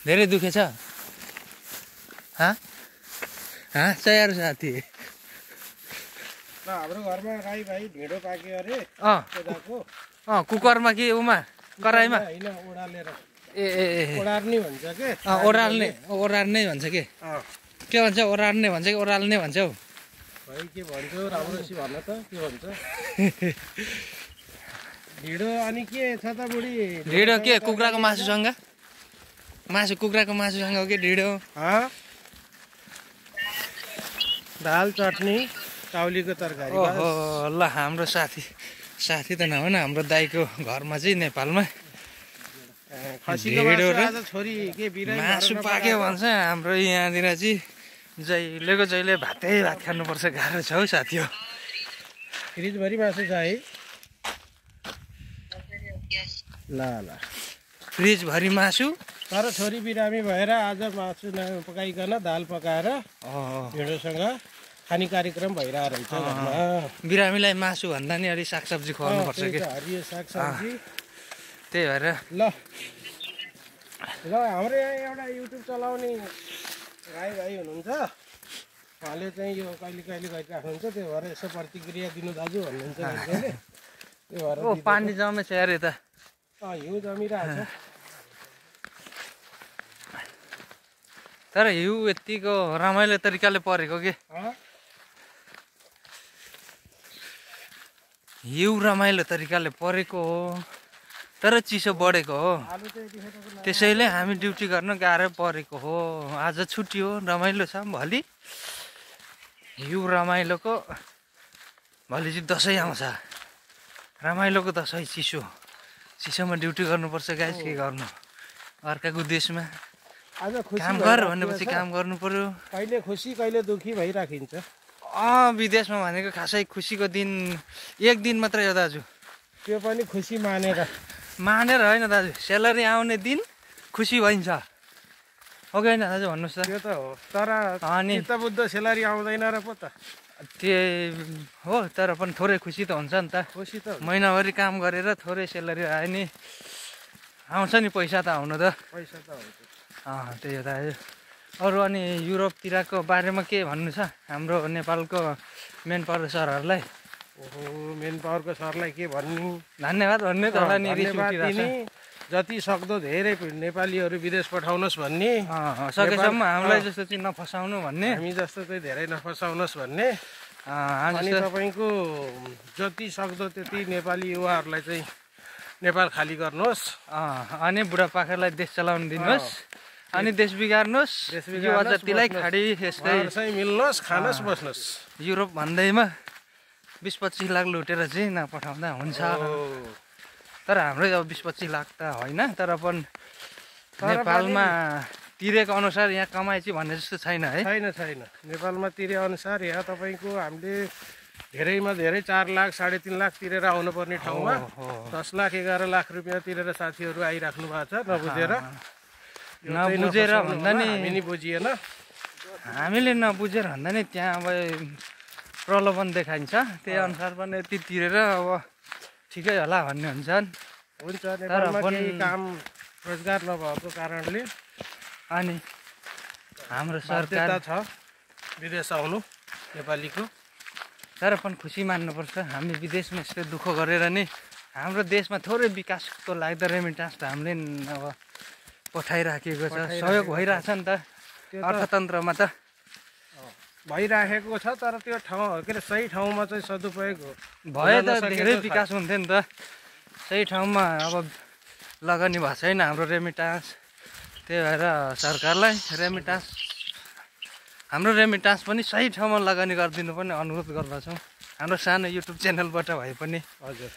धेरै दुखेछ हाँस यार साथी। हाम्रो घरमा गाई भाइ ढिँडो पाक्यो अरे कुकरमा कि उमा कराईमा होइन ओडालेर ए ओडार्ने भन्छ के ओरार्ने भन्छ के भन्छ ओरार्ने भन्छ कि ओराल्ने भन्छ हौ भाइ के भन्छ राम्रोसी भन्न त के भन्छ ढिँडो अनि के छ त बुढी ढिँडो के कुखुराको मासुसँग कुखुराको मासुसँग हो कि ढिँडो दाल चटनी काउलीको तरकारी ओहो ल हाम्रो साथी त नभन हाम्रो दाइको घरमा चाहिँ नेपालमा ढिँडो र मासु पाक्यो भन्छ। हाम्रो यहाँनिर चाहिँ जहिले भात खानुपर्छ गाह्रो छ हौ साथी हो। फ्रिजभरि मासु छ है ल फ्रिजभरि मासु तर छोरी बिरामी भएर आज मासु नपकाइकन दाल पकाएर ढिँडोसँग खाने कार्यक्रम भइरहेको रहेछ घरमा। बिरामीलाई मासु भन्दा नि अलि सागसब्जी खुवाउनु पर्छ कि हरियो सागसब्जी त्यही भएर ल हाम्रो यहाँ एउटा युट्युब चलाउने गाई भाइ हुनुहुन्छ उहाँले चाहिँ यो कहिले गरिराख्नुहुन्छ त्यो भएर यसो प्रतिक्रिया दिनु दाजु भन्नुहुन्छ त्यो भएर पानी जमेछ यार यता हिउँ जमिरहेको छ तर हिउँ यतिको रमाइलो तरिकाले परेको के हिउँ रमाइलो तरिकाले परेको हो तर चिसो बढेको हो त्यसैले हामी ड्युटी गर्न गाह्रो परेको हो। आज छुट्टी हो रमाइलो छ भोलि हिउँ रमाइलोको भोलि चाहिँ दसैँ आउँछ रमाइलोको दसैँ चिसोमा ड्युटी गर्नुपर्छ गाइस के गर्नु अर्काको देशमा आज काम गर भनेपछि काम गर्नु पर्यो। कहिले खुसी कहिले दुखी भइराखिन्छ विदेशमा भनेको खासै खुसीको दिन एक दिन मात्रै हो दाजु त्यो पनि खुसी मानेर होइन दाजु स्यालेरी आउने दिन खुसी भइन्छ हो कि होइन दाजु भन्नुहोस् त। त्यो त हो तर अनि बुद्ध स्यालेरी आउँदैन र पो त त्यो हो तर पनि थोरै खुसी त हुन्छ नि त। खुसी त महिनाभरि काम गरेर थोरै स्यालेरी आयो नि आउँछ नि पैसा त आउनु त पैसा त हुन्छ त्यही हो दाजु। अरू अनि युरोपतिरको बारेमा के भन्नु छ हाम्रो नेपालको मेन पावर सरहरूलाई ओहो मेन पावरको सरलाई के भन्नु धन्यवाद भन्ने त जति सक्दो धेरै नेपालीहरू विदेश पठाउनुहोस् भन्ने सकेसम्म हामीलाई जस्तो चाहिँ नफसाउनु भन्ने हामी जस्तो चाहिँ धेरै नफसाउनुहोस् भन्ने अनि तपाईँको जति सक्दो त्यति नेपाली युवाहरूलाई चाहिँ नेपाल खाली गर्नुहोस् अनि बुढापाकालाई देश चलाउन दिनुहोस् अनि देश बिगार्नुहोस् युवा जतिलाई खाडी यसकै मिल्नुहोस् खानुहोस् बस्नुहोस् युरोप भन्दैमा 20-25 लाख लुटेर चाहिँ नपठाउँदा हुन्छ। तर हाम्रै अब 20-25 लाख त होइन तर पनि नेपालमा तिरेको अनुसार यहाँ कमाइ चाहिँ भन्ने जस्तो छैन है छैन नेपालमा तिरे अनुसार यहाँ तपाईँको हामीले धेरैमा धेरै 4 लाख 3.5 लाख तिरेर आउनुपर्ने ठाउँमा 10 लाख 11 लाख रुपियाँ तिरेर साथीहरू आइराख्नु भएको छ नबुझेर भन्दा नि हामी बुझिएन हामीले नबुझेर भन्दा नि त्यहाँ अब प्रलोभन देखाइन्छ त्यही अनुसार पनि यति तिरेर अब ठिकै होला भन्ने हुन्छन्। नेपालमा केही काम रोजगार नभएको कारणले अनि हाम्रो सरकार छ विदेश आउनु नेपालीको तर पनि खुसी मान्नुपर्छ हामी विदेशमा यस्तो दुःख गरेर नि हाम्रो देशमा थोरै विकासको लाग्दा रेमिटान्स त हामीले अब पठाइराखेको छ सहयोग भइरहेछ नि त अर्थतन्त्रमा त भइराखेको छ तर त्यो ठाउँ के अरे सही ठाउँमा चाहिँ सदुपयोग भए त धेरै विकास हुन्थ्यो नि त सही ठाउँमा अब लगानी भएको छैन हाम्रो रेमिटान्स त्यही भएर सरकारलाई हाम्रो रेमिटान्स पनि सही ठाउँमा लगानी गरिदिनु पनि अनुरोध गर्दछौँ हाम्रो सानो युट्युब च्यानलबाट भए पनि। हजुर